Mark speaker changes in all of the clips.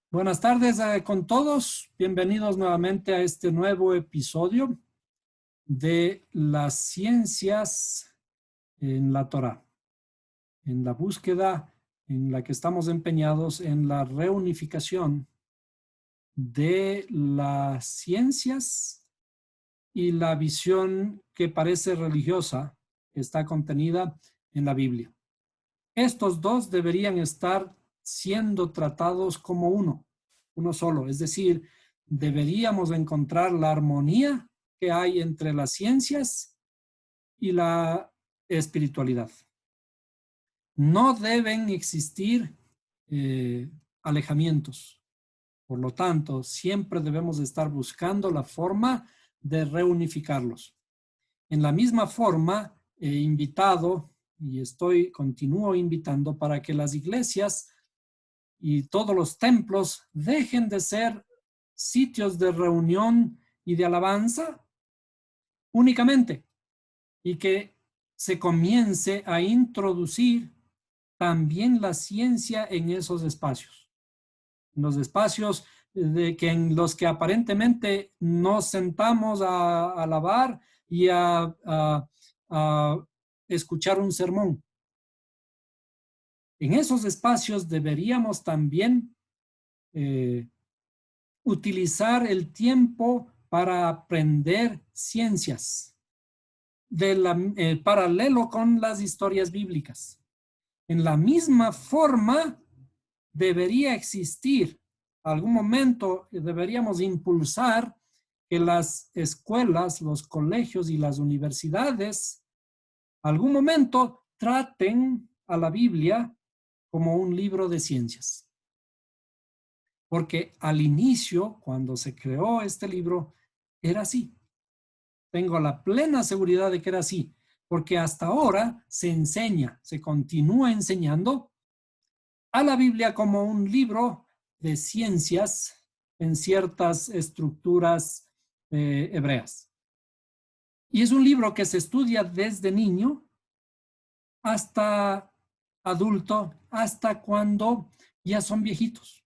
Speaker 1: Buenas tardes con todos. Bienvenidos nuevamente a este nuevo episodio de las ciencias en la Torá, en la búsqueda en la que estamos empeñados en la reunificación de las ciencias y la visión que parece religiosa que está contenida en la Biblia. Estos dos deberían estar siendo tratados como uno solo. Es decir, deberíamos encontrar la armonía que hay entre las ciencias y la espiritualidad. No deben existir alejamientos. Por lo tanto, siempre debemos estar buscando la forma de reunificarlos. En la misma forma, he invitado y continúo invitando para que las iglesias y todos los templos dejen de ser sitios de reunión y de alabanza únicamente y que se comience a introducir también la ciencia en esos espacios. En los espacios en los que aparentemente nos sentamos a alabar y a escuchar un sermón. En esos espacios deberíamos también utilizar el tiempo para aprender ciencias, paralelo con las historias bíblicas. En la misma forma, debería existir, algún momento deberíamos impulsar que las escuelas, los colegios y las universidades, algún momento traten a la Biblia como un libro de ciencias. Porque al inicio, cuando se creó este libro, era así. Tengo la plena seguridad de que era así, porque hasta ahora se enseña, se continúa enseñando a la Biblia como un libro de ciencias en ciertas estructuras hebreas. Y es un libro que se estudia desde niño hasta adulto, hasta cuando ya son viejitos.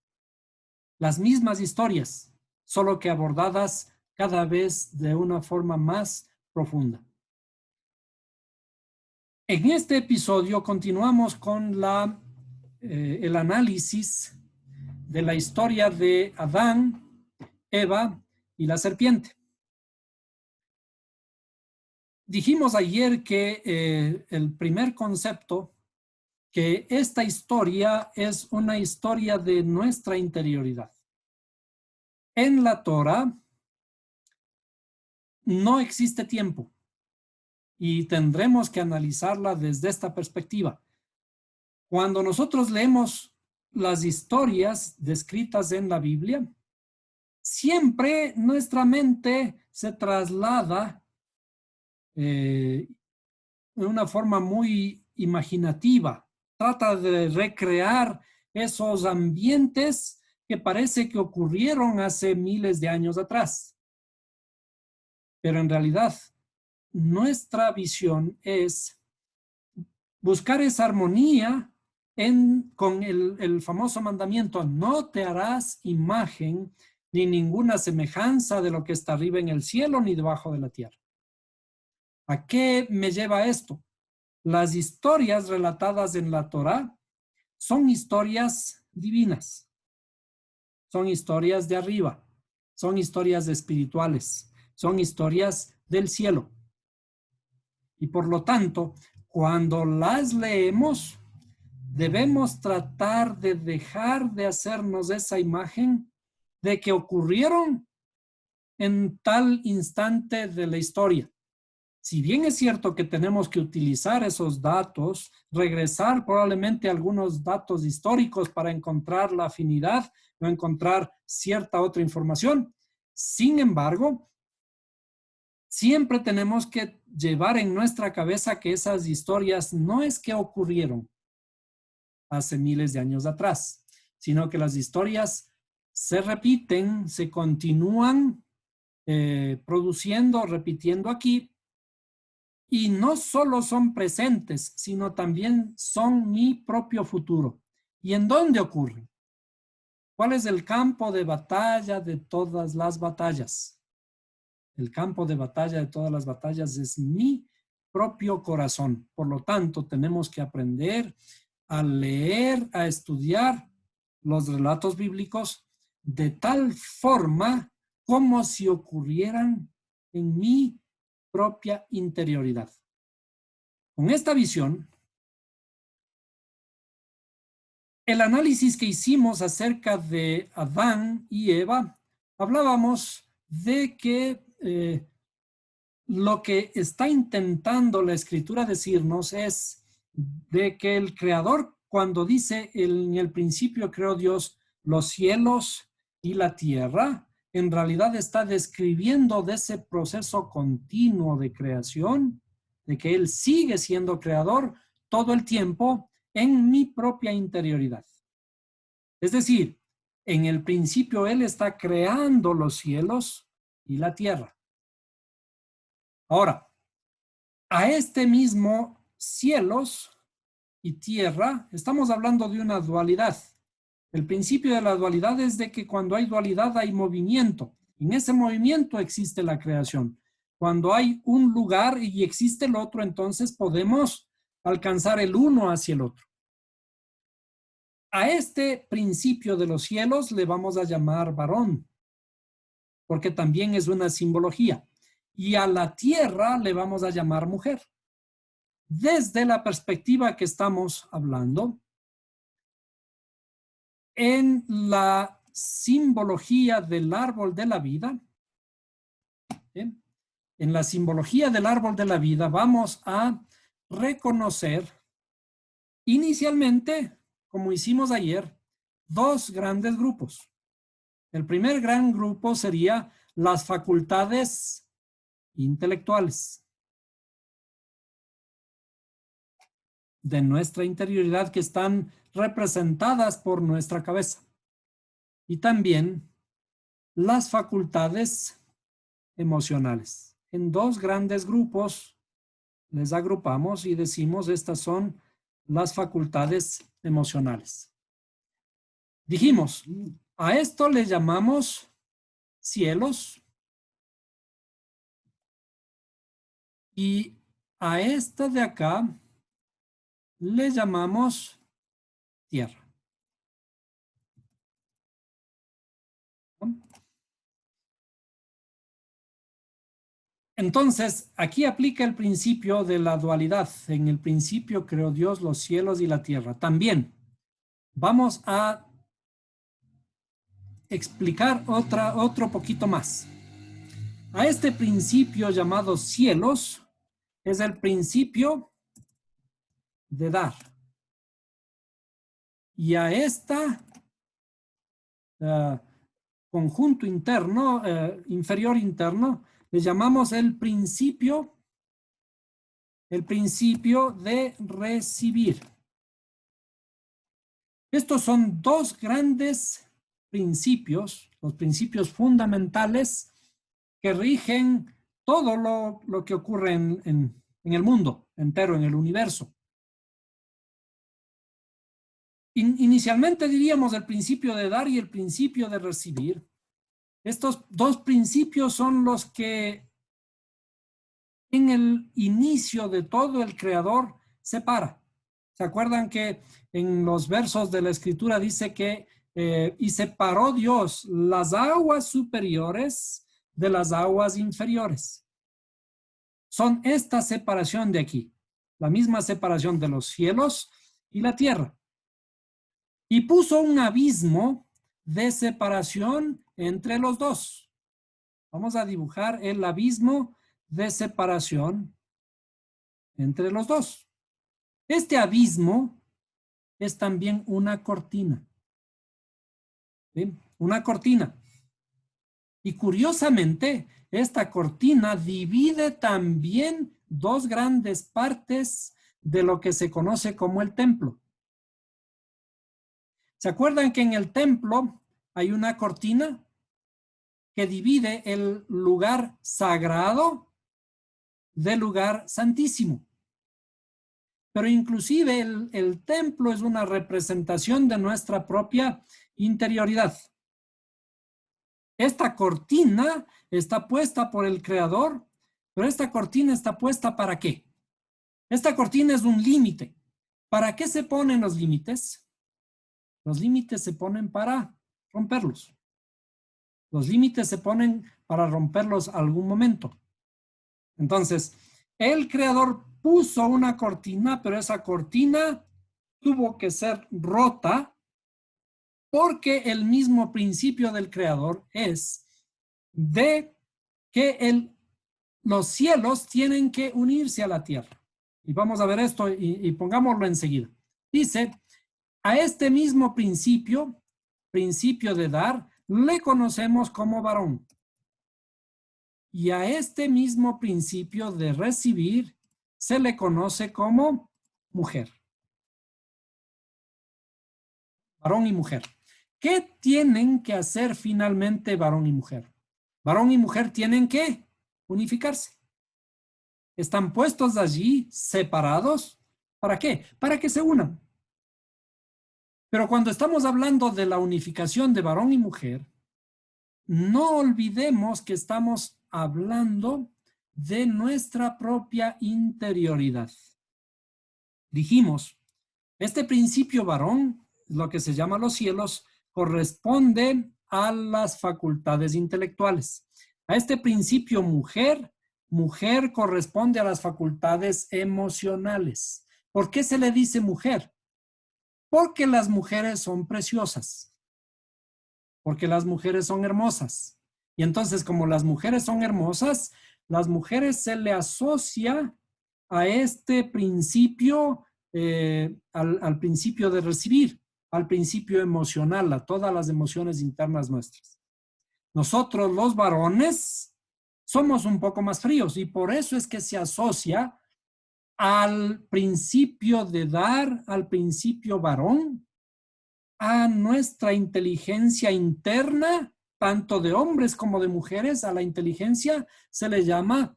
Speaker 1: Las mismas historias, solo que abordadas cada vez de una forma más profunda. En este episodio continuamos con el análisis de la historia de Adán, Eva y la serpiente. Dijimos ayer que el primer concepto, que esta historia es una historia de nuestra interioridad. En la Torah no existe tiempo y tendremos que analizarla desde esta perspectiva. Cuando nosotros leemos las historias descritas en la Biblia, siempre nuestra mente se traslada de una forma muy imaginativa. Trata de recrear esos ambientes que parece que ocurrieron hace miles de años atrás. Pero en realidad, nuestra visión es buscar esa armonía con el famoso mandamiento: no te harás imagen ni ninguna semejanza de lo que está arriba en el cielo ni debajo de la tierra. ¿A qué me lleva esto? Las historias relatadas en la Torá son historias divinas, son historias de arriba, son historias espirituales, son historias del cielo. Y por lo tanto, cuando las leemos, debemos tratar de dejar de hacernos esa imagen de que ocurrieron en tal instante de la historia. Si bien es cierto que tenemos que utilizar esos datos, regresar probablemente a algunos datos históricos para encontrar la afinidad o encontrar cierta otra información, sin embargo, siempre tenemos que llevar en nuestra cabeza que esas historias no es que ocurrieron hace miles de años atrás, sino que las historias se repiten, se continúan produciendo, repitiendo aquí, y no solo son presentes, sino también son mi propio futuro. ¿Y en dónde ocurren? ¿Cuál es el campo de batalla de todas las batallas? El campo de batalla de todas las batallas es mi propio corazón. Por lo tanto, tenemos que aprender a leer, a estudiar los relatos bíblicos de tal forma como si ocurrieran en mi propia interioridad. Con esta visión, el análisis que hicimos acerca de Adán y Eva, hablábamos de que lo que está intentando la Escritura decirnos es de que el Creador, cuando dice en el principio creó Dios los cielos y la tierra, en realidad está describiendo de ese proceso continuo de creación, de que Él sigue siendo creador todo el tiempo en mi propia interioridad. Es decir, en el principio Él está creando los cielos y la tierra. Ahora, a este mismo cielos y tierra, estamos hablando de una dualidad. El principio de la dualidad es de que cuando hay dualidad hay movimiento. En ese movimiento existe la creación. Cuando hay un lugar y existe el otro, entonces podemos alcanzar el uno hacia el otro. A este principio de los cielos le vamos a llamar varón, porque también es una simbología. Y a la tierra le vamos a llamar mujer. Desde la perspectiva que estamos hablando, en la simbología del árbol de la vida, ¿bien? En la simbología del árbol de la vida vamos a reconocer inicialmente, como hicimos ayer, dos grandes grupos. El primer gran grupo sería las facultades intelectuales de nuestra interioridad que están representadas por nuestra cabeza. Y también las facultades emocionales. En dos grandes grupos les agrupamos y decimos estas son las facultades emocionales. Dijimos, a esto le llamamos cielos y a esta de acá le llamamos tierra. Entonces, aquí aplica el principio de la dualidad. En el principio creó Dios los cielos y la tierra. También vamos a explicar otro poquito más. A este principio llamado cielos es el principio de dar. Y a esta conjunto interno, inferior interno, le llamamos el principio de recibir. Estos son dos grandes principios, los principios fundamentales que rigen todo lo que ocurre en el mundo entero, en el universo. Inicialmente diríamos el principio de dar y el principio de recibir. Estos dos principios son los que en el inicio de todo el creador separa. ¿Se acuerdan que en los versos de la escritura dice que y separó Dios las aguas superiores de las aguas inferiores? Son esta separación de aquí, la misma separación de los cielos y la tierra. Y puso un abismo de separación entre los dos. Vamos a dibujar el abismo de separación entre los dos. Este abismo es también una cortina. ¿Sí? Una cortina. Y curiosamente, esta cortina divide también dos grandes partes de lo que se conoce como el templo. ¿Se acuerdan que en el templo hay una cortina que divide el lugar sagrado del lugar santísimo? Pero inclusive el templo es una representación de nuestra propia interioridad. Esta cortina está puesta por el Creador, pero esta cortina está puesta ¿para qué? Esta cortina es un límite. ¿Para qué se ponen los límites? Los límites se ponen para romperlos. Los límites se ponen para romperlos algún momento. Entonces, el Creador puso una cortina, pero esa cortina tuvo que ser rota porque el mismo principio del Creador es de que los cielos tienen que unirse a la tierra. Y vamos a ver esto y pongámoslo enseguida. Dice, a este mismo principio de dar, le conocemos como varón. Y a este mismo principio de recibir se le conoce como mujer. Varón y mujer. ¿Qué tienen que hacer finalmente varón y mujer? Varón y mujer tienen que unificarse. Están puestos allí, separados. ¿Para qué? Para que se unan. Pero cuando estamos hablando de la unificación de varón y mujer, no olvidemos que estamos hablando de nuestra propia interioridad. Dijimos, este principio varón, lo que se llama los cielos, corresponde a las facultades intelectuales. A este principio mujer corresponde a las facultades emocionales. ¿Por qué se le dice mujer? Porque las mujeres son preciosas. Porque las mujeres son hermosas. Y entonces, como las mujeres son hermosas, las mujeres se le asocia a este principio, al principio de recibir, al principio emocional, a todas las emociones internas nuestras. Nosotros, los varones, somos un poco más fríos y por eso es que se asocia al principio de dar, al principio varón, a nuestra inteligencia interna, tanto de hombres como de mujeres, a la inteligencia se le llama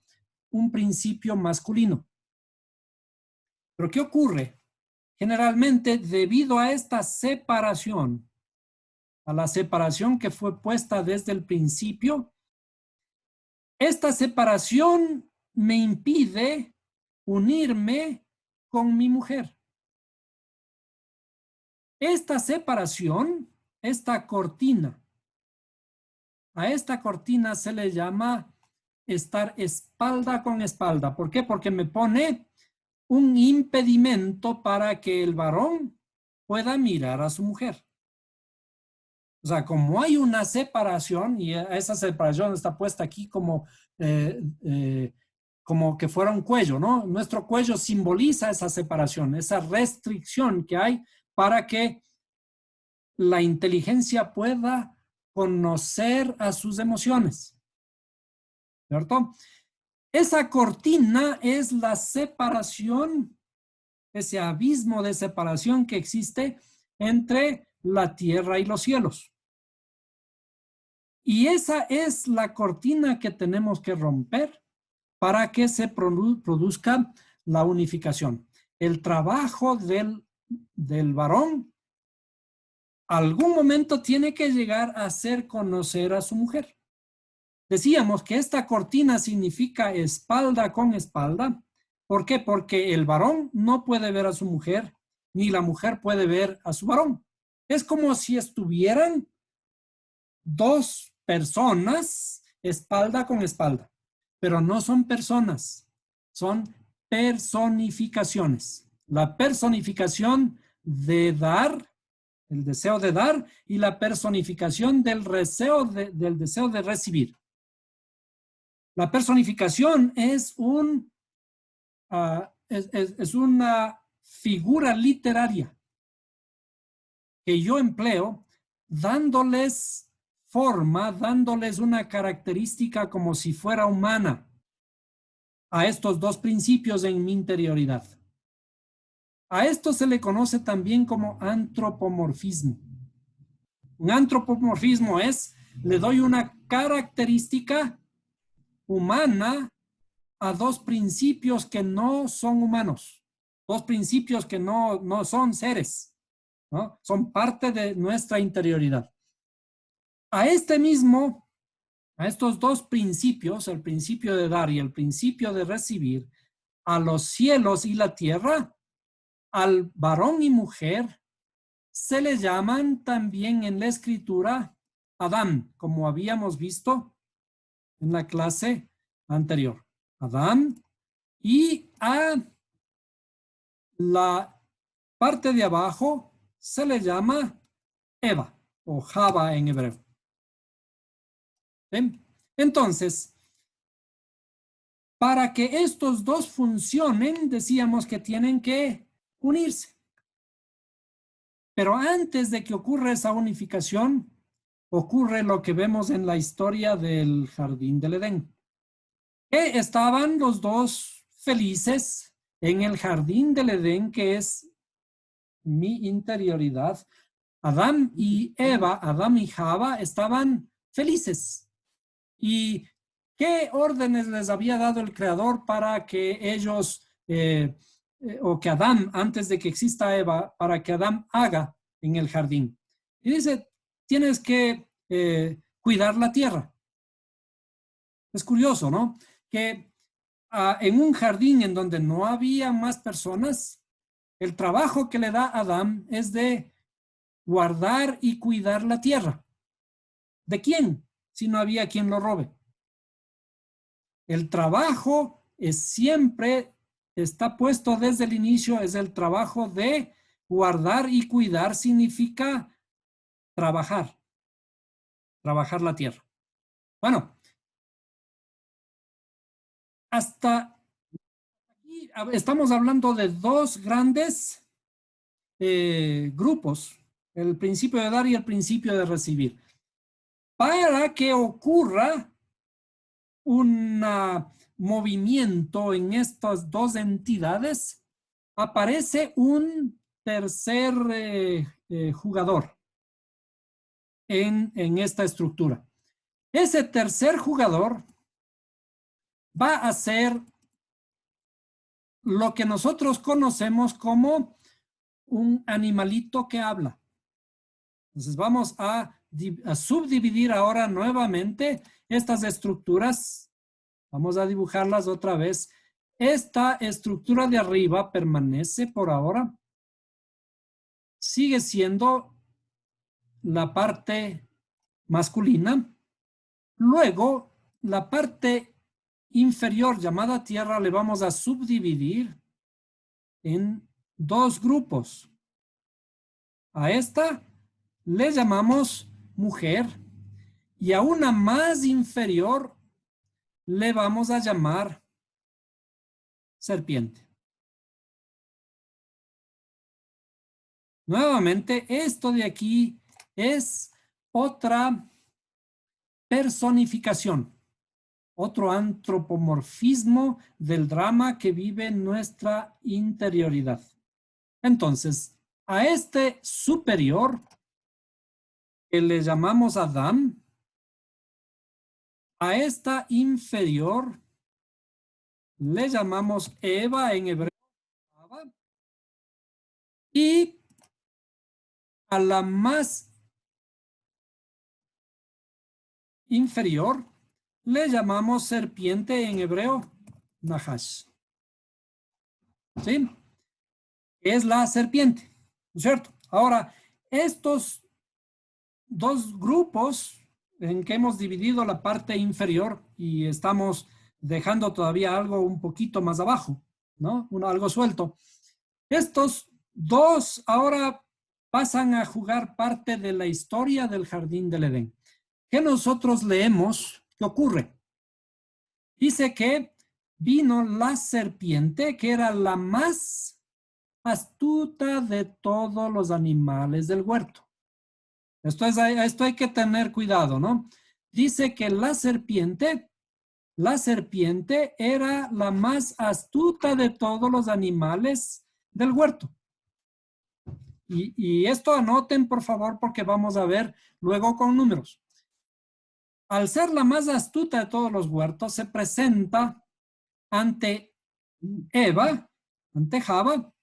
Speaker 1: un principio masculino. Pero ¿qué ocurre? Generalmente, debido a esta separación, a la separación que fue puesta desde el principio, esta separación me impide unirme con mi mujer. Esta separación, esta cortina, a esta cortina se le llama estar espalda con espalda. ¿Por qué? Porque me pone un impedimento para que el varón pueda mirar a su mujer. O sea, como hay una separación, y esa separación está puesta aquí como que fuera un cuello, ¿no? Nuestro cuello simboliza esa separación, esa restricción que hay para que la inteligencia pueda conocer a sus emociones, ¿cierto? Esa cortina es la separación, ese abismo de separación que existe entre la tierra y los cielos. Y esa es la cortina que tenemos que romper para que se produzca la unificación. El trabajo del varón algún momento tiene que llegar a hacer conocer a su mujer. Decíamos que esta cortina significa espalda con espalda. ¿Por qué? Porque el varón no puede ver a su mujer, ni la mujer puede ver a su varón. Es como si estuvieran dos personas espalda con espalda, pero no son personas, son personificaciones. La personificación de dar, el deseo de dar, y la personificación del deseo de recibir. La personificación es una figura literaria que yo empleo dándoles forma, dándoles una característica como si fuera humana a estos dos principios en mi interioridad. A esto se le conoce también como antropomorfismo. Un antropomorfismo es, le doy una característica humana a dos principios que no son humanos, dos principios que no son seres, ¿no? Son parte de nuestra interioridad. A estos dos principios, el principio de dar y el principio de recibir, a los cielos y la tierra, al varón y mujer, se le llaman también en la escritura Adán, como habíamos visto en la clase anterior. Adán, y a la parte de abajo se le llama Eva o Java en hebreo. ¿Ven? Entonces, para que estos dos funcionen, decíamos que tienen que unirse. Pero antes de que ocurra esa unificación, ocurre lo que vemos en la historia del jardín del Edén. Que estaban los dos felices en el jardín del Edén, que es mi interioridad. Adán y Eva, Adán y Java, estaban felices. ¿Y qué órdenes les había dado el Creador para que ellos, o que Adán, antes de que exista Eva, para que Adán haga en el jardín? Y dice, tienes que cuidar la tierra. Es curioso, ¿no? Que en un jardín en donde no había más personas, el trabajo que le da Adán es de guardar y cuidar la tierra. ¿De quién? Si no había quien lo robe. El trabajo es siempre, está puesto desde el inicio, es el trabajo de guardar y cuidar, significa trabajar la tierra. Bueno, hasta aquí estamos hablando de dos grandes grupos, el principio de dar y el principio de recibir. Para que ocurra un movimiento en estas dos entidades, aparece un tercer jugador en esta estructura. Ese tercer jugador va a ser lo que nosotros conocemos como un animalito que habla. Entonces vamos a subdividir ahora nuevamente estas estructuras. Vamos a dibujarlas otra vez. Esta estructura de arriba permanece por ahora. Sigue siendo la parte masculina. Luego, la parte inferior llamada tierra le vamos a subdividir en dos grupos. A esta le llamamos mujer y a una más inferior le vamos a llamar serpiente. Nuevamente, esto de aquí es otra personificación, otro antropomorfismo del drama que vive nuestra interioridad. Entonces, a este superior, que le llamamos Adán, a esta inferior, le llamamos Eva en hebreo, y a la más inferior le llamamos serpiente en hebreo, Nahash. ¿Sí? Es la serpiente, ¿no es cierto? Ahora, estos dos grupos en que hemos dividido la parte inferior y estamos dejando todavía algo un poquito más abajo, ¿no? Algo suelto. Estos dos ahora pasan a jugar parte de la historia del jardín del Edén. ¿Qué nosotros leemos? ¿Qué ocurre? Dice que vino la serpiente, que era la más astuta de todos los animales del huerto. Esto hay que tener cuidado, ¿no? Dice que la serpiente era la más astuta de todos los animales del huerto. Y esto anoten, por favor, porque vamos a ver luego con números. Al ser la más astuta de todos los huertos, se presenta ante Eva, ante Java,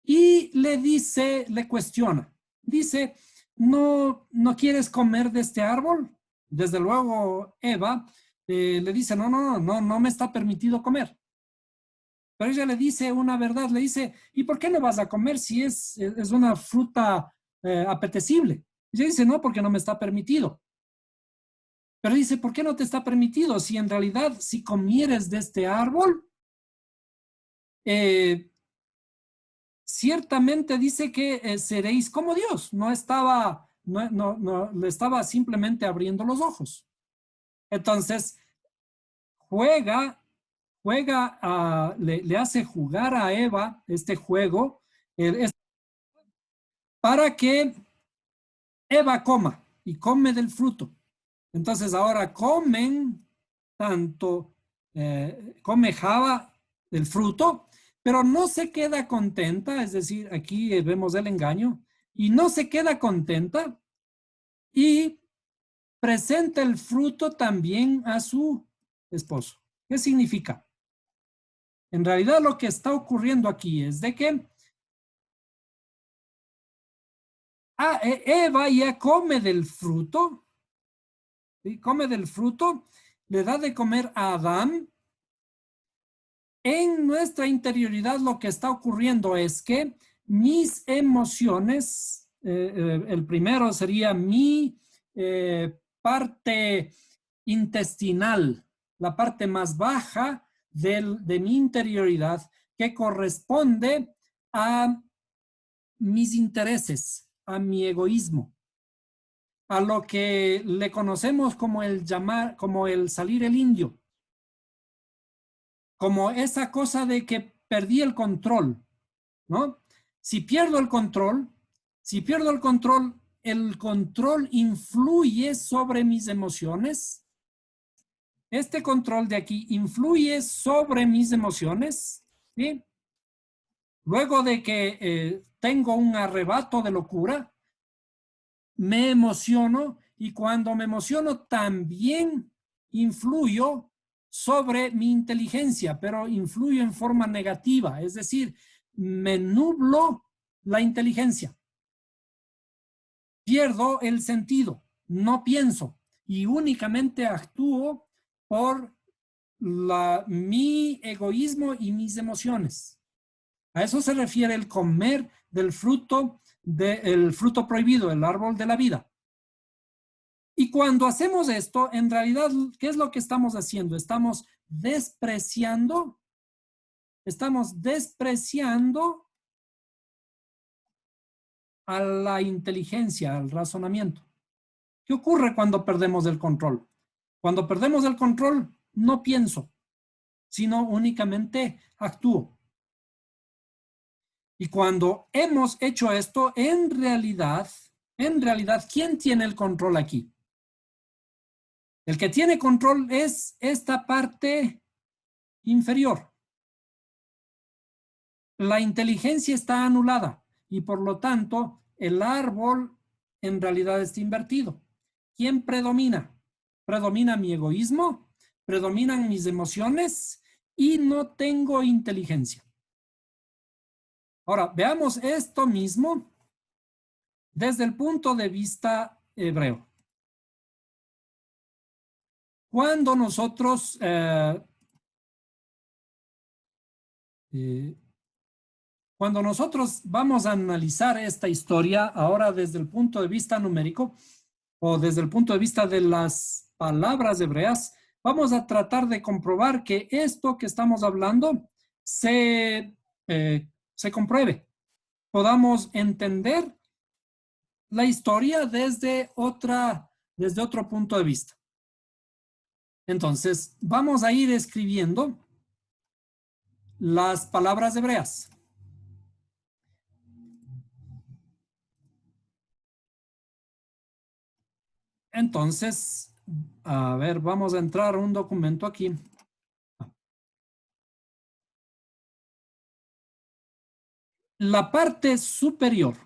Speaker 1: y le dice, le cuestiona. dice, ¿no quieres comer de este árbol? Desde luego, Eva le dice, no me está permitido comer. Pero ella le dice una verdad, le dice, ¿y por qué no vas a comer si es una fruta apetecible? Ella dice, no, porque no me está permitido. Pero dice, ¿por qué no te está permitido? Si en realidad, si comieres de este árbol, ciertamente dice que seréis como Dios. Le estaba simplemente abriendo los ojos. Entonces, le hace jugar a Eva este juego para que Eva coma y come del fruto. Entonces ahora come Java del fruto, pero no se queda contenta, es decir, aquí vemos el engaño, y no se queda contenta y presenta el fruto también a su esposo. ¿Qué significa? En realidad lo que está ocurriendo aquí es de que Eva ya come del fruto, ¿sí? Come del fruto, le da de comer a Adán. En nuestra interioridad lo que está ocurriendo es que mis emociones, el primero sería mi parte intestinal, la parte más baja de mi interioridad, que corresponde a mis intereses, a mi egoísmo, a lo que le conocemos como como el salir el indio, como esa cosa de que perdí el control. Si pierdo el control, si pierdo el control influye sobre mis emociones. Este control de aquí influye sobre mis emociones, ¿sí? Luego de que tengo un arrebato de locura, me emociono y cuando me emociono también influyo sobre mi inteligencia, pero influyo en forma negativa, es decir, me nublo la inteligencia, pierdo el sentido, no pienso y únicamente actúo por mi egoísmo y mis emociones. A eso se refiere el comer del fruto prohibido, el árbol de la vida. Y cuando hacemos esto, en realidad, ¿qué es lo que estamos haciendo? Estamos despreciando a la inteligencia, al razonamiento. ¿Qué ocurre cuando perdemos el control? Cuando perdemos el control, no pienso, sino únicamente actúo. Y cuando hemos hecho esto, en realidad, ¿quién tiene el control aquí? El que tiene control es esta parte inferior. La inteligencia está anulada y por lo tanto el árbol en realidad está invertido. ¿Quién predomina? Predomina mi egoísmo, predominan mis emociones y no tengo inteligencia. Ahora, veamos esto mismo desde el punto de vista hebreo. Cuando nosotros vamos a analizar esta historia ahora desde el punto de vista numérico o desde el punto de vista de las palabras hebreas, vamos a tratar de comprobar que esto que estamos hablando se compruebe. Podamos entender la historia desde otro punto de vista. Entonces, vamos a ir escribiendo las palabras hebreas. Entonces, a ver, vamos a entrar a un documento aquí. La parte superior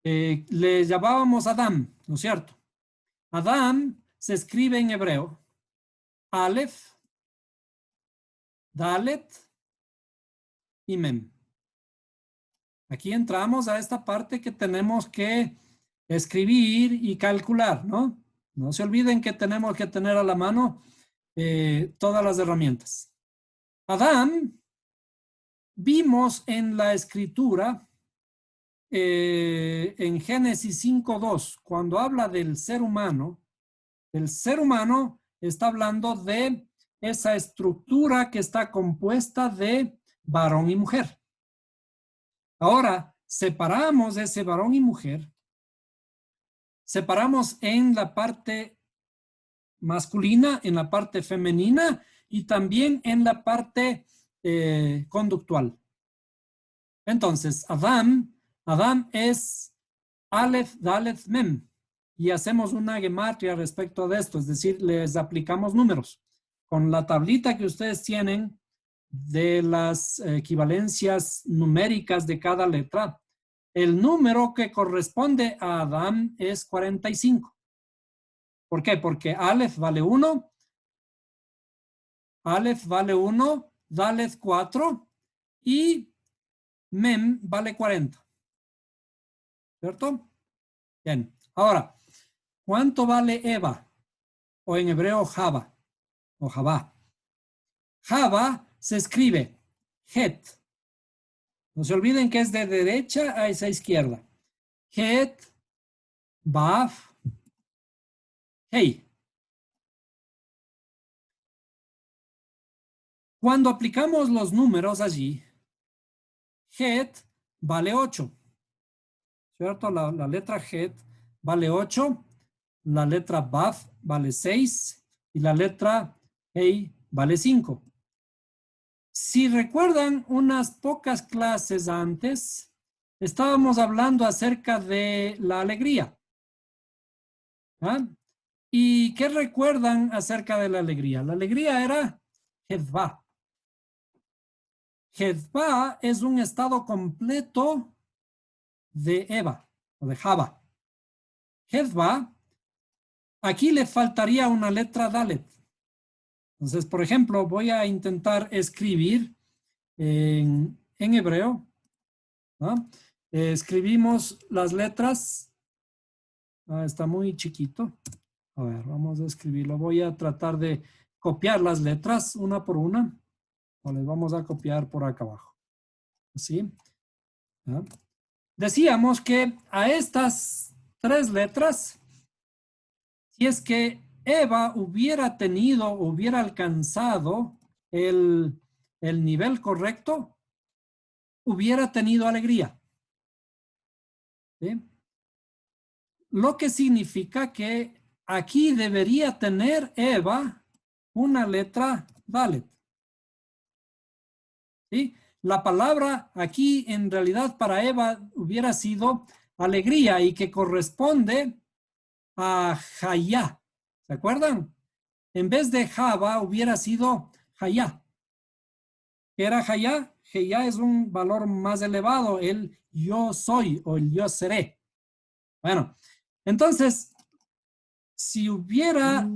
Speaker 1: le llamábamos Adam, ¿no es cierto? Adam se escribe en hebreo Aleph, Dalet y Mem. Aquí entramos a esta parte que tenemos que escribir y calcular, ¿no? No se olviden que tenemos que tener a la mano todas las herramientas. Adán, vimos en la escritura, en Génesis 5:2, cuando habla del ser humano está hablando de esa estructura que está compuesta de varón y mujer. Ahora, separamos ese varón y mujer, separamos en la parte masculina, en la parte femenina y también en la parte conductual. Entonces, Adán es Aleph, Dalet, Mem. Y hacemos una gematria respecto de esto, es decir, les aplicamos números. Con la tablita que ustedes tienen de las equivalencias numéricas de cada letra, el número que corresponde a Adán es 45. ¿Por qué? Porque Aleph vale 1, Dalet 4 y Mem vale 40. ¿Cierto? Bien. Ahora, ¿cuánto vale Eva? O en hebreo Java o Java. Java se escribe Het. No se olviden que es de derecha a esa izquierda. Het, Baf, Hey. Cuando aplicamos los números allí, Het vale 8. ¿Cierto? La letra Het vale 8, la letra Baf vale 6 y la letra Hey vale 5. Si recuerdan unas pocas clases antes, estábamos hablando acerca de la alegría. ¿Ah? ¿Y qué recuerdan acerca de la alegría? La alegría era Hedva. Hedva es un estado completo de Eva o de Java. Hedva, aquí le faltaría una letra Dalet. Entonces, por ejemplo, voy a intentar escribir en hebreo. ¿No? Escribimos las letras. Está muy chiquito. A ver, vamos a escribirlo. Voy a tratar de copiar las letras una por una. O les vamos a copiar por acá abajo. ¿Sí? ¿Ah? Decíamos que a estas 3 letras, si es que Eva hubiera alcanzado el nivel correcto, hubiera tenido alegría. ¿Sí? Lo que significa que aquí debería tener Eva una letra Dalet. ¿Sí? La palabra aquí en realidad para Eva hubiera sido alegría y que corresponde a Hayá. ¿Se acuerdan? En vez de Java hubiera sido Hayá. ¿Qué era Hayá? Hayá es un valor más elevado, el yo soy o el yo seré. Bueno, entonces, si hubiera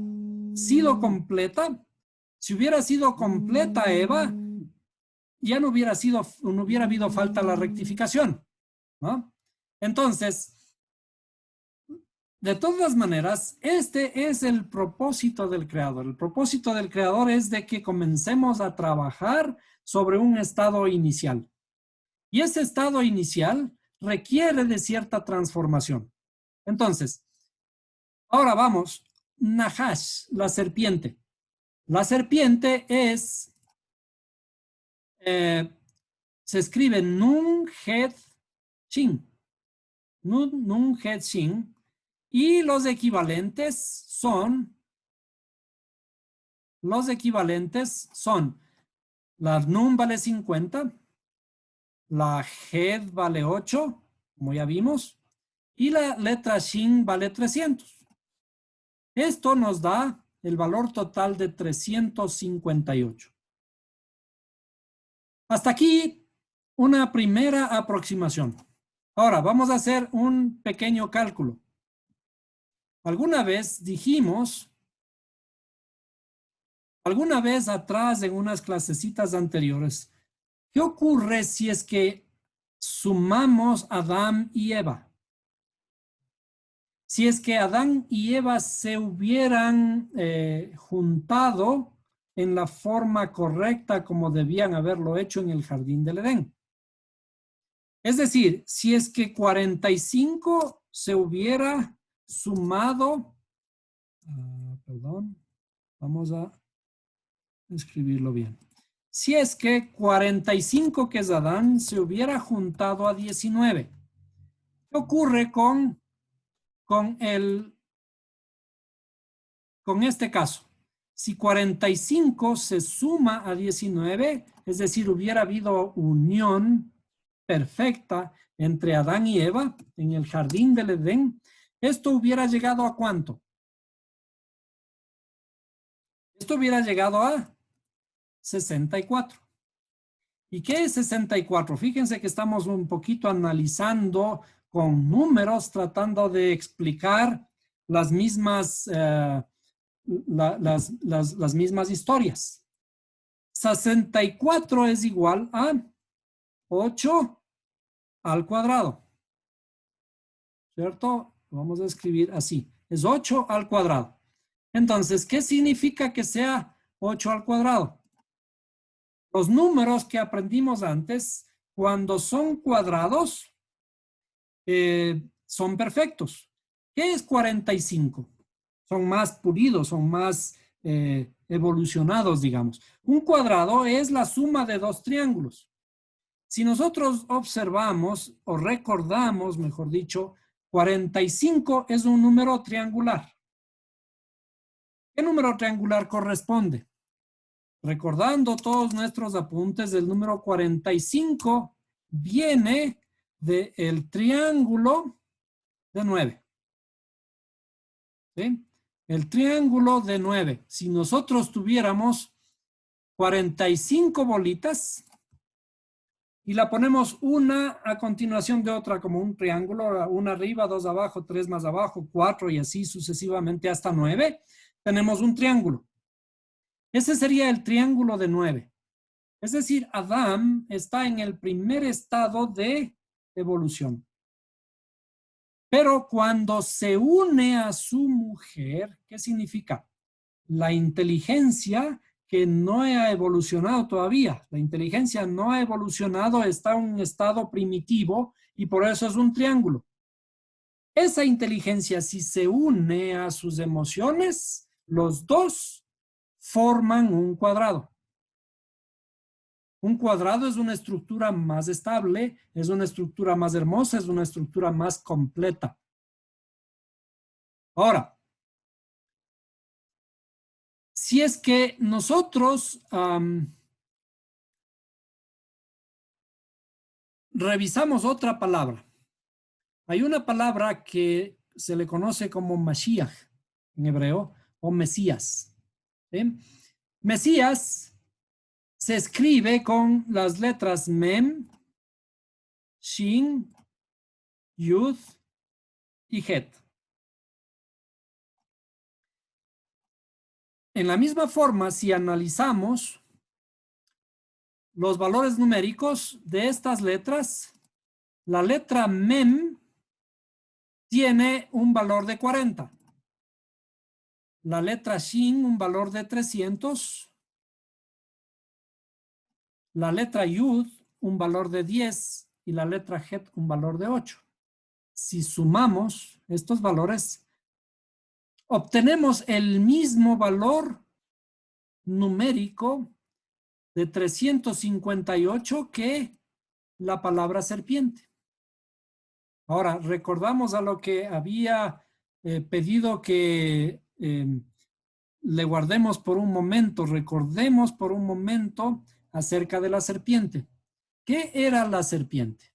Speaker 1: sido completa Eva, ya no hubiera habido falta la rectificación, ¿no? Entonces, de todas maneras, este es el propósito del creador. El propósito del creador es de que comencemos a trabajar sobre un estado inicial. Y ese estado inicial requiere de cierta transformación. Entonces, ahora vamos, Nahash, la serpiente. La serpiente es, se escribe Nun Het Shin. Nun Het Shin. Y los equivalentes son, la Nun vale 50, la Het vale 8, como ya vimos, y la letra Shin vale 300. Esto nos da el valor total de 358. Hasta aquí una primera aproximación. Ahora vamos a hacer un pequeño cálculo. Alguna vez atrás en unas clasecitas anteriores, ¿qué ocurre si es que sumamos Adán y Eva. Si es que Adán y Eva se hubieran juntado en la forma correcta como debían haberlo hecho en el jardín del Edén. Es decir, si es que 45 se hubiera sumado, perdón, vamos a escribirlo bien. Si es que 45, que es Adán, se hubiera juntado a 19. ¿Qué ocurre con este caso? Si 45 se suma a 19, es decir, hubiera habido unión perfecta entre Adán y Eva en el jardín del Edén, esto hubiera llegado ¿a cuánto? Esto hubiera llegado a 64. ¿Y qué es 64? Fíjense que estamos un poquito analizando con números, tratando de explicar las mismas, las mismas historias. 64 es igual a 8 al cuadrado, ¿cierto? Vamos a escribir así. Es 8 al cuadrado. Entonces, ¿qué significa que sea 8 al cuadrado? Los números que aprendimos antes, cuando son cuadrados, son perfectos. ¿Qué es 45? Son más pulidos, son más evolucionados, digamos. Un cuadrado es la suma de dos triángulos. Si nosotros observamos o recordamos, mejor dicho, 45 es un número triangular. ¿Qué número triangular corresponde? Recordando todos nuestros apuntes, del número 45 viene del triángulo de 9. ¿Sí? El triángulo de 9. Si nosotros tuviéramos 45 bolitas y la ponemos una a continuación de otra como un triángulo, una arriba, dos abajo, tres más abajo, 4 y así sucesivamente hasta 9, tenemos un triángulo. Ese sería el triángulo de 9. Es decir, Adán está en el primer estado de evolución. Pero cuando se une a su mujer, ¿qué significa? La inteligencia que no ha evolucionado todavía. La inteligencia no ha evolucionado, está en un estado primitivo y por eso es un triángulo. Esa inteligencia, si se une a sus emociones, los dos forman un cuadrado. Un cuadrado es una estructura más estable, es una estructura más hermosa, es una estructura más completa. Ahora, si es que nosotros revisamos otra palabra, hay una palabra que se le conoce como Mashiach en hebreo o Mesías. ¿Sí? Mesías se escribe con las letras Mem, Shin, Yud y Het. En la misma forma, si analizamos los valores numéricos de estas letras, la letra Mem tiene un valor de 40. La letra Shin un valor de 300. La letra Yud un valor de 10 y la letra Het un valor de 8. Si sumamos estos valores, obtenemos el mismo valor numérico de 358 que la palabra serpiente. Ahora, recordamos a lo que había pedido que le guardemos por un momento, recordemos por un momento acerca de la serpiente. ¿Qué era la serpiente?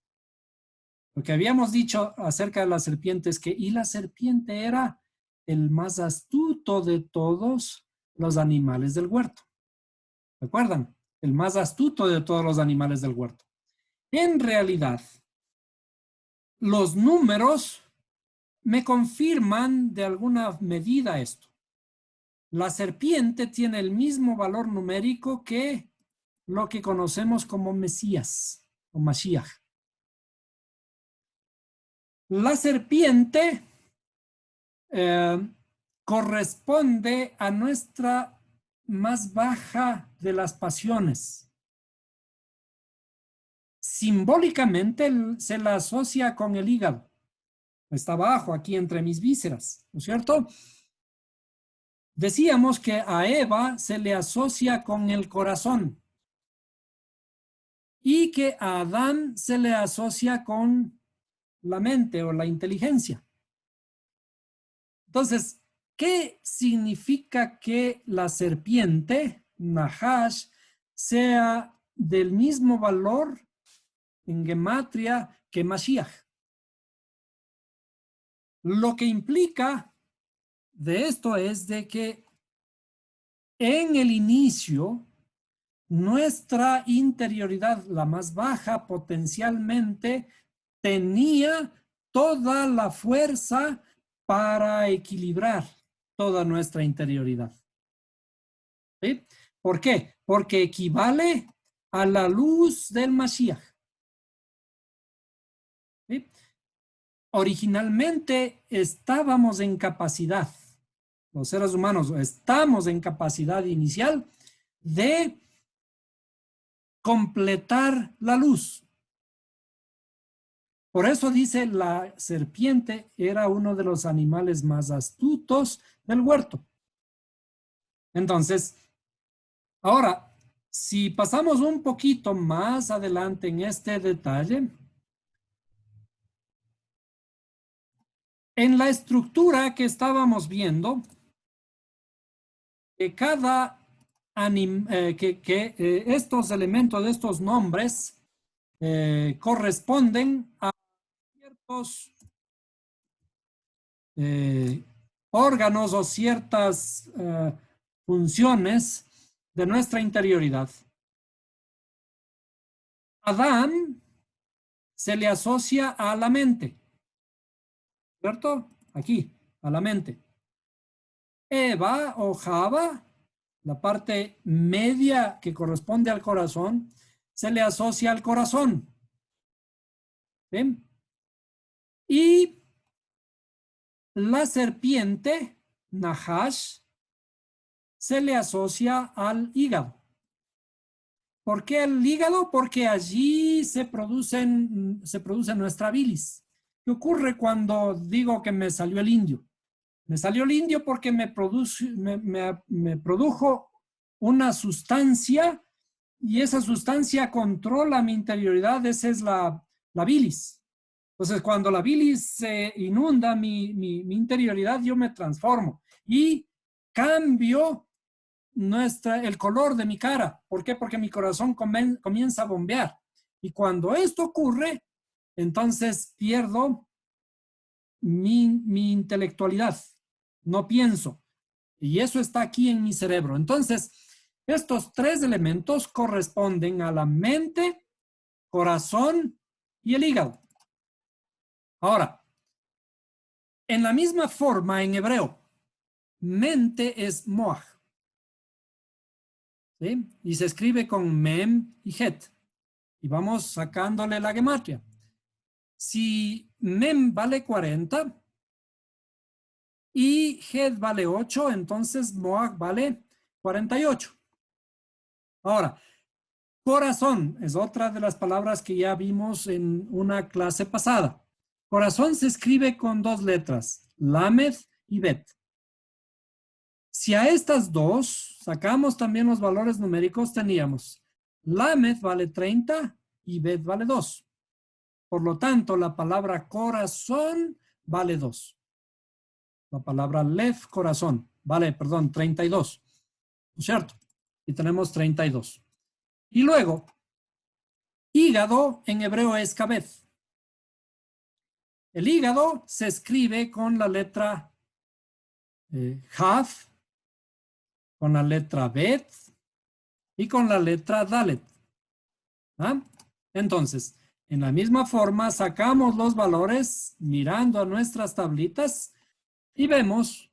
Speaker 1: Lo que habíamos dicho acerca de la serpiente es que la serpiente era el más astuto de todos los animales del huerto. ¿Recuerdan? El más astuto de todos los animales del huerto. En realidad, los números me confirman de alguna medida esto. La serpiente tiene el mismo valor numérico que lo que conocemos como Mesías o Mashiach. La serpiente corresponde a nuestra más baja de las pasiones. Simbólicamente se la asocia con el hígado. Está abajo, aquí entre mis vísceras, ¿no es cierto? Decíamos que a Eva se le asocia con el corazón y que a Adán se le asocia con la mente o la inteligencia. Entonces, ¿qué significa que la serpiente, Nahash, sea del mismo valor en gematria que Mashiach? Lo que implica de esto es de que en el inicio, nuestra interioridad, la más baja potencialmente, tenía toda la fuerza para equilibrar toda nuestra interioridad. ¿Sí? ¿Por qué? Porque equivale a la luz del Mashiach. ¿Sí? Originalmente estábamos en capacidad, los seres humanos estamos en capacidad inicial de completar la luz. Por eso dice, la serpiente era uno de los animales más astutos del huerto. Entonces, ahora, si pasamos un poquito más adelante en este detalle, en la estructura que estábamos viendo, que estos elementos, estos nombres, corresponden a ciertos órganos o ciertas funciones de nuestra interioridad. Adán se le asocia a la mente, ¿cierto? Aquí, a la mente. Eva o Java, la parte media que corresponde al corazón, se le asocia al corazón. ¿Bien? Y la serpiente, Nahash, se le asocia al hígado. ¿Por qué el hígado? Porque allí se produce nuestra bilis. ¿Qué ocurre cuando digo que me salió el indio? Me salió el indio porque me produjo una sustancia y esa sustancia controla mi interioridad, esa es la bilis. Entonces, cuando la bilis se inunda mi interioridad, yo me transformo y cambio el color de mi cara. ¿Por qué? Porque mi corazón comienza a bombear. Y cuando esto ocurre, entonces pierdo mi intelectualidad. No pienso. Y eso está aquí en mi cerebro. Entonces, estos tres elementos corresponden a la mente, corazón y el hígado. Ahora, en la misma forma en hebreo, mente es moach, ¿sí? Y se escribe con mem y het. Y vamos sacándole la gematria. Si mem vale 40 y het vale 8, entonces moach vale 48. Ahora, corazón es otra de las palabras que ya vimos en una clase pasada. Corazón se escribe con dos letras, lamed y bet. Si a estas dos sacamos también los valores numéricos, teníamos lamed vale 30 y bet vale 2. Por lo tanto, la palabra corazón vale 2. La palabra lev, corazón, vale, 32. ¿No es cierto? Y tenemos 32. Y luego, hígado en hebreo es kabed. El hígado se escribe con la letra Haf, con la letra Bet y con la letra Dalet. ¿Ah? Entonces, en la misma forma, sacamos los valores mirando a nuestras tablitas y vemos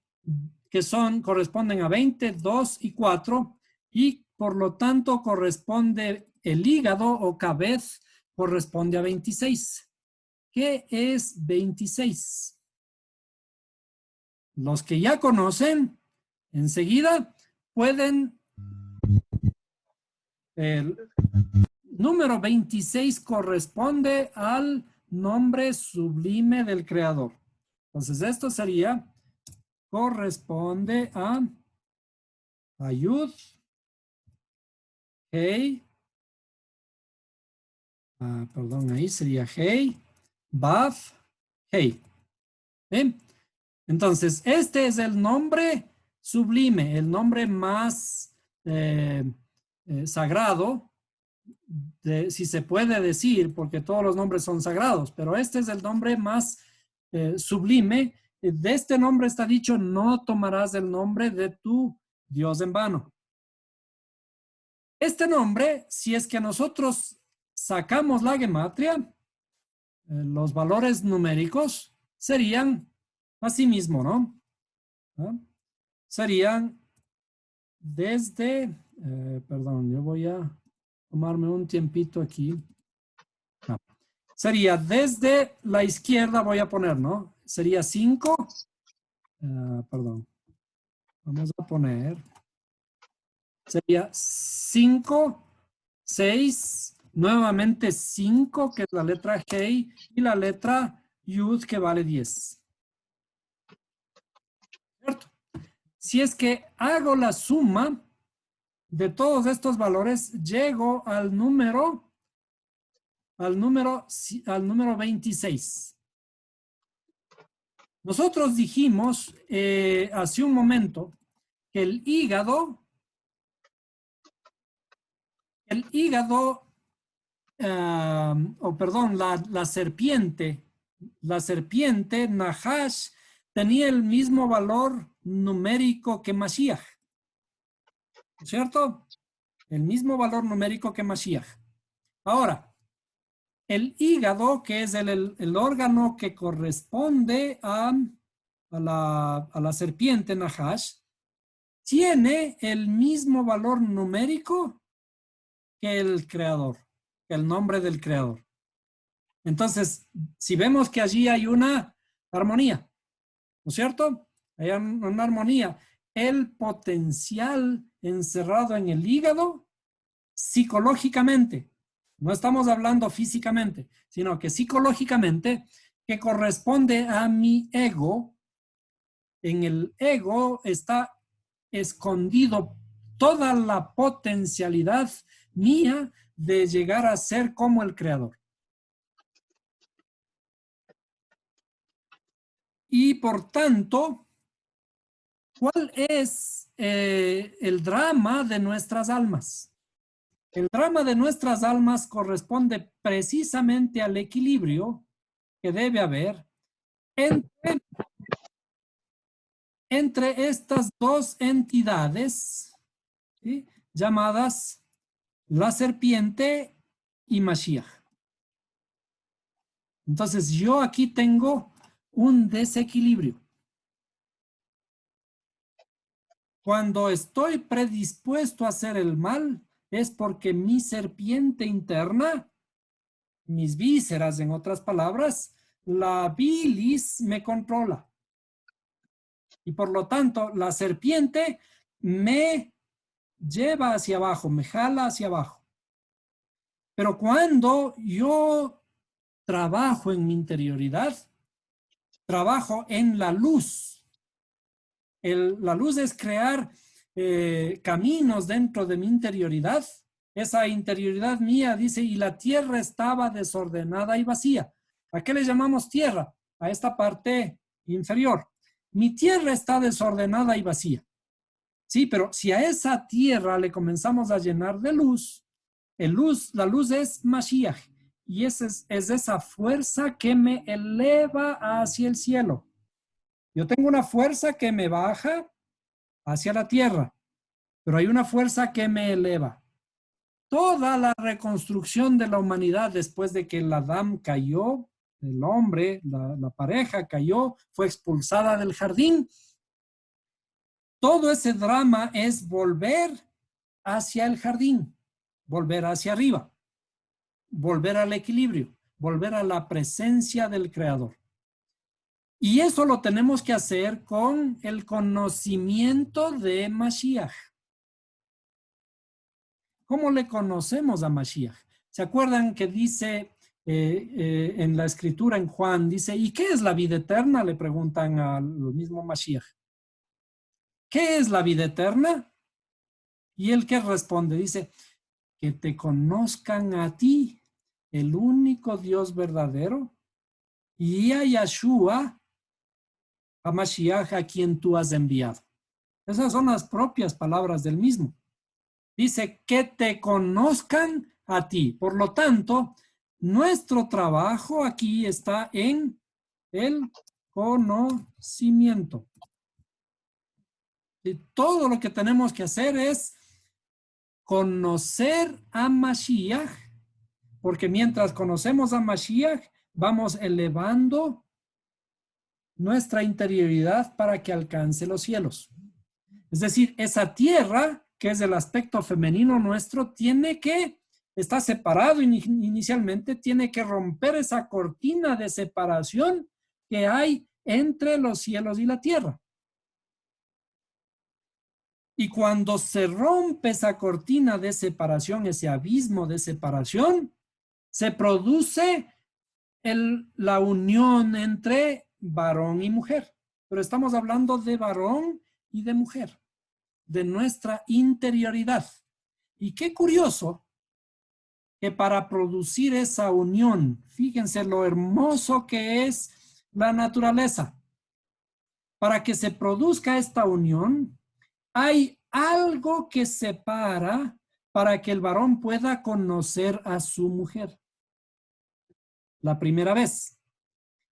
Speaker 1: que corresponden a 20, 2 y 4 y por lo tanto corresponde el hígado o cabez corresponde a 26. ¿qué es 26? Los que ya conocen, enseguida pueden... El número 26 corresponde al nombre sublime del Creador. Entonces, esto sería, corresponde a Yud, Hey, perdón, ahí sería Hey, Vav, Hey. ¿Bien? Entonces, este es el nombre sublime, el nombre más sagrado, si se puede decir, porque todos los nombres son sagrados, pero este es el nombre más sublime. De este nombre está dicho, no tomarás el nombre de tu Dios en vano. Este nombre, si es que nosotros sacamos la gematria, los valores numéricos serían así mismo, ¿no? ¿Ah? Serían desde, perdón, yo voy a tomarme un tiempito aquí. Sería desde la izquierda, voy a poner, ¿no? Sería 5, perdón, vamos a poner, sería 5, 6, nuevamente 5, que es la letra G, y la letra Yud, que vale 10. ¿Cierto? Si es que hago la suma de todos estos valores, llego al número 26. Nosotros dijimos hace un momento que el hígado, perdón, la serpiente Nahash tenía el mismo valor numérico que Mashiach, ¿cierto? El mismo valor numérico que Mashiach. Ahora, el hígado, que es el órgano que corresponde a la serpiente Nahash, tiene el mismo valor numérico que el creador, que el nombre del creador. Entonces, si vemos que allí hay una armonía, ¿no es cierto? Hay una armonía. El potencial encerrado en el hígado, psicológicamente, no estamos hablando físicamente, sino que psicológicamente, que corresponde a mi ego. En el ego está escondido toda la potencialidad mía de llegar a ser como el creador. Y por tanto, ¿cuál es el drama de nuestras almas? El drama de nuestras almas corresponde precisamente al equilibrio que debe haber entre estas dos entidades, ¿sí?, llamadas la serpiente y Mashiach. Entonces yo aquí tengo un desequilibrio. Cuando estoy predispuesto a hacer el mal, es porque mi serpiente interna, mis vísceras, en otras palabras, la bilis me controla. Y por lo tanto, la serpiente me lleva hacia abajo, me jala hacia abajo. Pero cuando yo trabajo en mi interioridad, trabajo en la luz. La luz es crear caminos dentro de mi interioridad. Esa interioridad mía dice, y la tierra estaba desordenada y vacía. ¿A qué le llamamos tierra? A esta parte inferior. Mi tierra está desordenada y vacía. Sí, pero si a esa tierra le comenzamos a llenar de luz, la luz es Mashiach. Y es esa fuerza que me eleva hacia el cielo. Yo tengo una fuerza que me baja hacia la tierra, pero hay una fuerza que me eleva. Toda la reconstrucción de la humanidad después de que el Adán cayó, el hombre, la pareja cayó, fue expulsada del jardín. Todo ese drama es volver hacia el jardín, volver hacia arriba, volver al equilibrio, volver a la presencia del Creador. Y eso lo tenemos que hacer con el conocimiento de Mashiach. ¿Cómo le conocemos a Mashiach? ¿Se acuerdan que dice en la escritura en Juan, dice, ¿y qué es la vida eterna? Le preguntan al mismo Mashiach. ¿Qué es la vida eterna? Y él que responde, dice, que te conozcan a ti, el único Dios verdadero, y a Yahshua, a Mashiach, a quien tú has enviado. Esas son las propias palabras del mismo. Dice que te conozcan a ti. Por lo tanto, nuestro trabajo aquí está en el conocimiento. Y todo lo que tenemos que hacer es conocer a Mashiach, porque mientras conocemos a Mashiach, vamos elevando nuestra interioridad para que alcance los cielos. Es decir, esa tierra, que es el aspecto femenino nuestro, está separado inicialmente, tiene que romper esa cortina de separación que hay entre los cielos y la tierra. Y cuando se rompe esa cortina de separación, ese abismo de separación, se produce la unión entre varón y mujer. Pero estamos hablando de varón y de mujer, de nuestra interioridad. Y qué curioso que para producir esa unión, fíjense lo hermoso que es la naturaleza. Para que se produzca esta unión, hay algo que separa para que el varón pueda conocer a su mujer. La primera vez,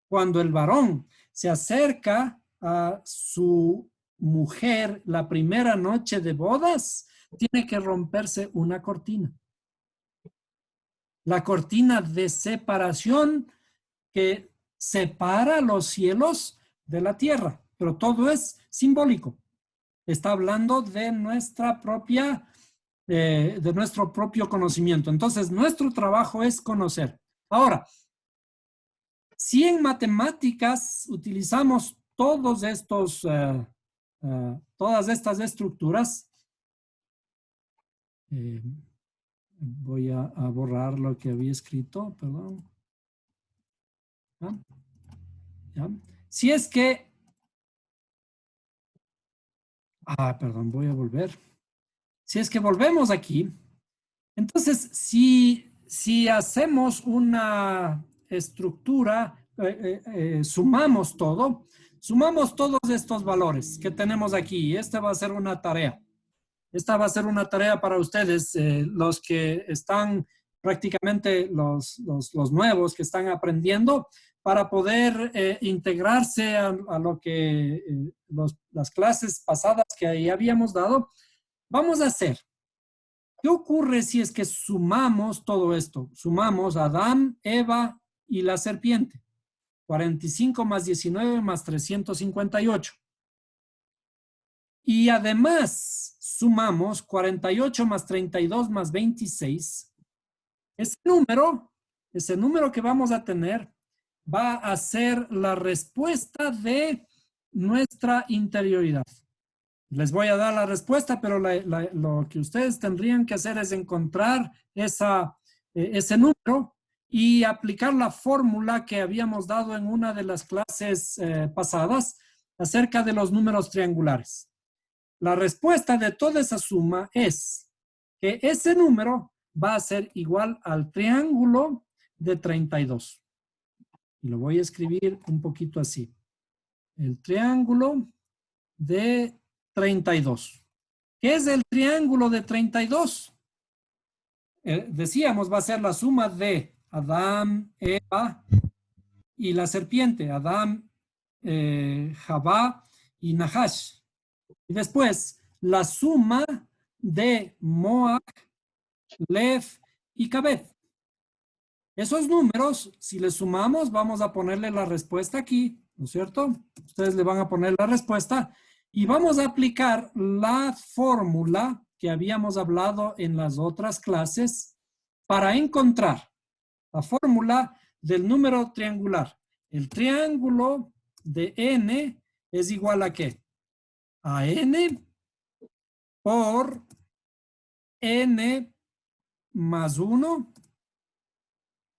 Speaker 1: cuando el varón se acerca a su mujer la primera noche de bodas, tiene que romperse una cortina. La cortina de separación que separa los cielos de la tierra, pero todo es simbólico. Está hablando de nuestra propia, de nuestro propio conocimiento. Entonces, nuestro trabajo es conocer. Ahora, si en matemáticas utilizamos todas estas estructuras, voy a borrar lo que había escrito, perdón. ¿Ya? ¿Ya? Si es que, perdón, voy a volver. Si es que volvemos aquí, entonces si hacemos una estructura, sumamos todos estos valores que tenemos aquí. Esta va a ser una tarea. Esta va a ser una tarea para ustedes, los que están prácticamente los nuevos que están aprendiendo, para poder integrarse a lo que las clases pasadas que ya habíamos dado. Vamos a hacer. ¿Qué ocurre si es que sumamos todo esto? Sumamos a Adán, Eva y la serpiente. 45 más 19 más 358. Y además sumamos 48 más 32 más 26. Ese número que vamos a tener va a ser la respuesta de nuestra interioridad. Les voy a dar la respuesta, pero lo que ustedes tendrían que hacer es encontrar ese número y aplicar la fórmula que habíamos dado en una de las clases pasadas acerca de los números triangulares. La respuesta de toda esa suma es que ese número va a ser igual al triángulo de 32. Y lo voy a escribir un poquito así. El triángulo de 32. ¿Qué es el triángulo de 32? Decíamos, va a ser la suma de Adán, Eva y la serpiente, Adán, Javá y Nahash. Y después, la suma de Moab, Lev y Cabed. Esos números, si les sumamos, vamos a ponerle la respuesta aquí, ¿no es cierto? Ustedes le van a poner la respuesta y vamos a aplicar la fórmula que habíamos hablado en las otras clases para encontrar la fórmula del número triangular. El triángulo de n es igual a ¿qué? A n por n más 1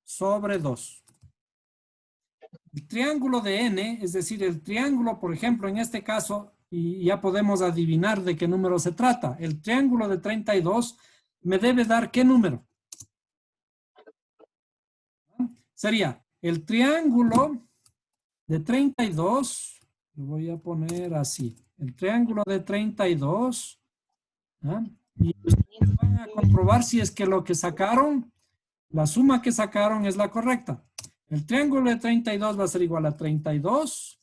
Speaker 1: sobre 2. El triángulo de n, es decir, el triángulo, por ejemplo, en este caso, y ya podemos adivinar de qué número se trata. El triángulo de 32 me debe dar ¿qué número? Sería el triángulo de 32, lo voy a poner así, el triángulo de 32, ¿ah? Y ustedes van a comprobar si es que lo que sacaron, la suma que sacaron es la correcta. El triángulo de 32 va a ser igual a 32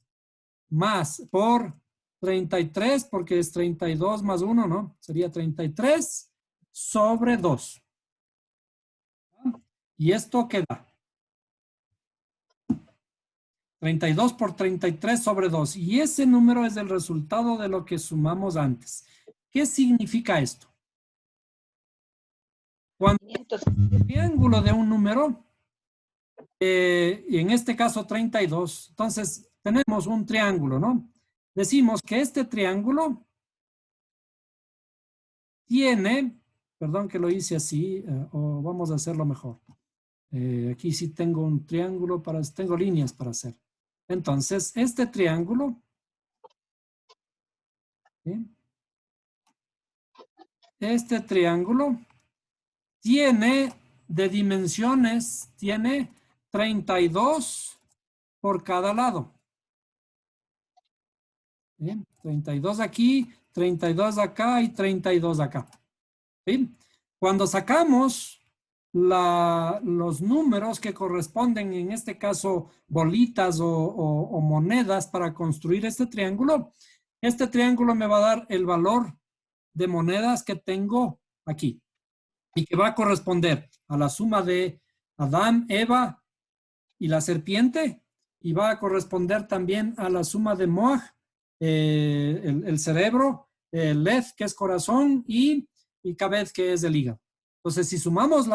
Speaker 1: más por 33, porque es 32 más 1, ¿no? Sería 33 sobre 2. ¿Y esto qué da? 32 por 33 sobre 2. Y ese número es el resultado de lo que sumamos antes. ¿Qué significa esto? Cuando el triángulo de un número, y en este caso 32, entonces tenemos un triángulo, ¿no? Decimos que este triángulo tiene, perdón que lo hice así, o vamos a hacerlo mejor. Aquí sí tengo un triángulo, tengo líneas para hacer. Entonces, este triángulo, ¿sí? Este triángulo tiene de dimensiones, tiene 32 por cada lado. ¿Sí? 32 aquí, 32 acá y 32 acá. ¿Sí? Cuando sacamos los números que corresponden, en este caso, bolitas o monedas para construir este triángulo me va a dar el valor de monedas que tengo aquí y que va a corresponder a la suma de Adán, Eva y la serpiente, y va a corresponder también a la suma de Moaj, el cerebro, Lez, que es corazón, y Kabed, que es el hígado. Entonces, si sumamos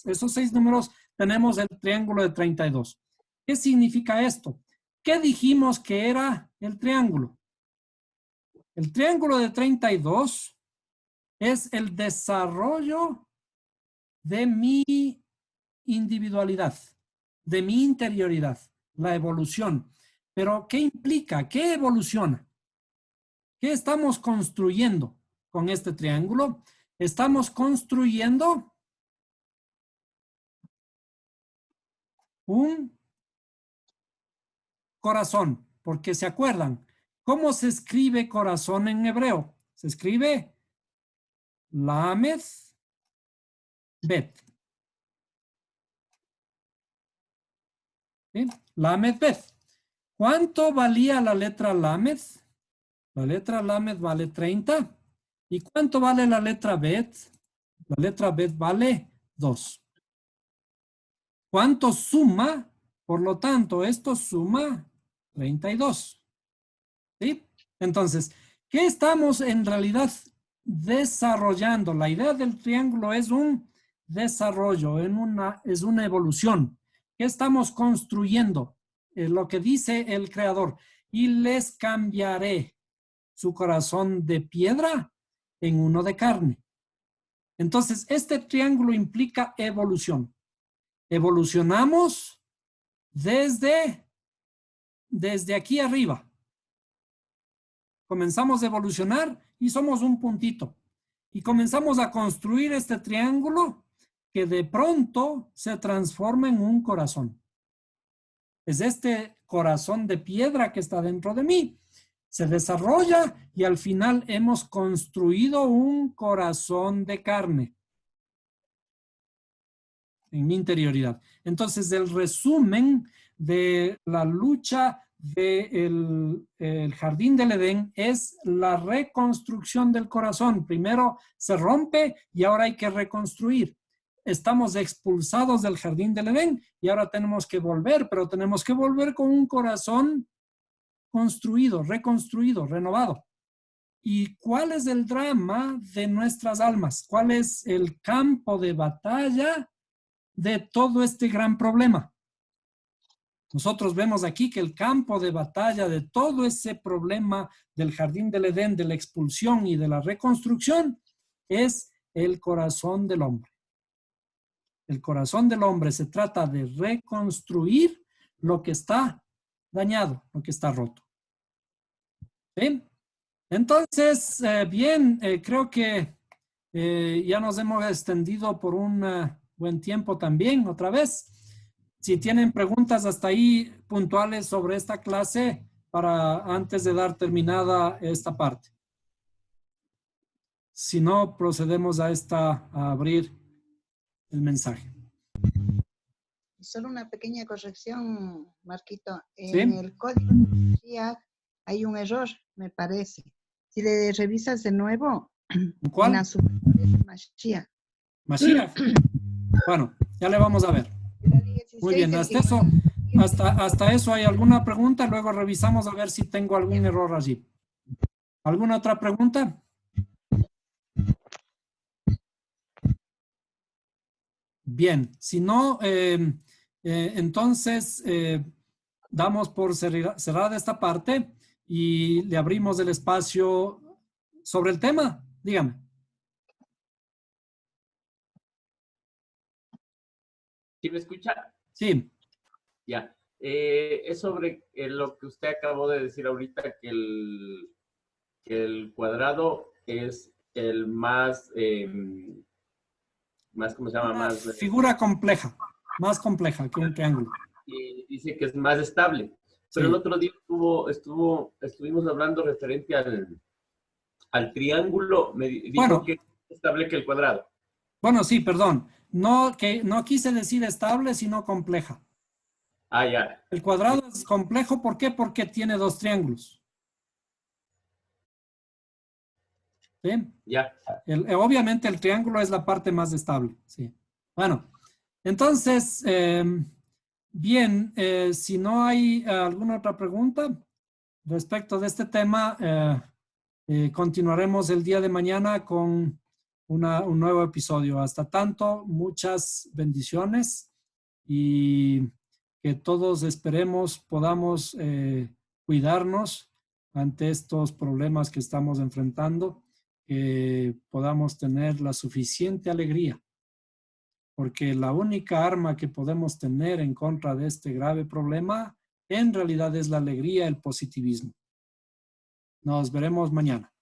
Speaker 1: esos 6 números, tenemos el triángulo de 32. ¿Qué significa esto? ¿Qué dijimos que era el triángulo? El triángulo de 32 es el desarrollo de mi individualidad, de mi interioridad, la evolución. Pero, ¿qué implica? ¿Qué evoluciona? ¿Qué estamos construyendo con este triángulo? Estamos construyendo un corazón, porque se acuerdan, ¿cómo se escribe corazón en hebreo? Se escribe Lamed Bet. ¿Sí? Lamed Bet. ¿Cuánto valía la letra Lamed? La letra Lamed vale 30. ¿Y cuánto vale la letra Bet? La letra Bet vale 2. ¿Cuánto suma? Por lo tanto, esto suma 32. ¿Sí? Entonces, ¿qué estamos en realidad desarrollando? La idea del triángulo es un desarrollo, es una evolución. ¿Qué estamos construyendo? Lo que dice el creador. Y les cambiaré su corazón de piedra en uno de carne. Entonces, este triángulo implica evolución. Evolucionamos desde aquí arriba. Comenzamos a evolucionar y somos un puntito. Y comenzamos a construir este triángulo que de pronto se transforma en un corazón. Es este corazón de piedra que está dentro de mí. Se desarrolla y al final hemos construido un corazón de carne en mi interioridad. Entonces, el resumen de la lucha del jardín del Edén es la reconstrucción del corazón. Primero se rompe y ahora hay que reconstruir. Estamos expulsados del jardín del Edén y ahora tenemos que volver, pero tenemos que volver con un corazón construido, reconstruido, renovado. ¿Y cuál es el drama de nuestras almas? ¿Cuál es el campo de batalla de todo este gran problema? Nosotros vemos aquí que el campo de batalla de todo ese problema del jardín del Edén, de la expulsión y de la reconstrucción, es el corazón del hombre. El corazón del hombre se trata de reconstruir lo que está dañado, lo que está roto. ¿Sí? Entonces, bien, creo que ya nos hemos extendido por un buen tiempo también, otra vez. Si tienen preguntas hasta ahí puntuales sobre esta clase, para antes de dar terminada esta parte. Si no, procedemos a abrir el mensaje.
Speaker 2: Solo una pequeña corrección, Marquito.
Speaker 1: ¿Sí?
Speaker 2: En el código de Mashiach hay un error, me parece. Si le revisas de nuevo,
Speaker 1: ¿Cuál?
Speaker 2: en la superior de Mashiach.
Speaker 1: Mashiach. Bueno, ya le vamos a ver. Muy bien, hasta eso hay alguna pregunta, luego revisamos a ver si tengo algún error allí. ¿Alguna otra pregunta? Bien, si no, entonces damos por cerrada esta parte y le abrimos el espacio sobre el tema. Dígame.
Speaker 3: ¿Sí me escucha?
Speaker 1: Sí.
Speaker 3: Ya. Es sobre lo que usted acabó de decir ahorita, que el cuadrado es el más, ¿cómo se llama? Más,
Speaker 1: figura compleja, más compleja que un triángulo.
Speaker 3: Y dice que es más estable. Pero
Speaker 1: Sí.
Speaker 3: el otro día estuvimos hablando referente al triángulo, me dijo
Speaker 1: Bueno,
Speaker 3: que es más estable que el cuadrado.
Speaker 1: Bueno, sí, perdón. No quise decir estable, sino compleja.
Speaker 3: Ah, ya.
Speaker 1: El cuadrado es complejo, ¿por qué? Porque tiene dos triángulos. ¿Sí?
Speaker 3: Ya.
Speaker 1: Obviamente el triángulo es la parte más estable. Sí. Bueno, entonces, bien, si no hay alguna otra pregunta respecto de este tema, continuaremos el día de mañana con un nuevo episodio. Hasta tanto, muchas bendiciones y que todos esperemos podamos cuidarnos ante estos problemas que estamos enfrentando, que podamos tener la suficiente alegría, porque la única arma que podemos tener en contra de este grave problema en realidad es la alegría, el positivismo. Nos veremos mañana.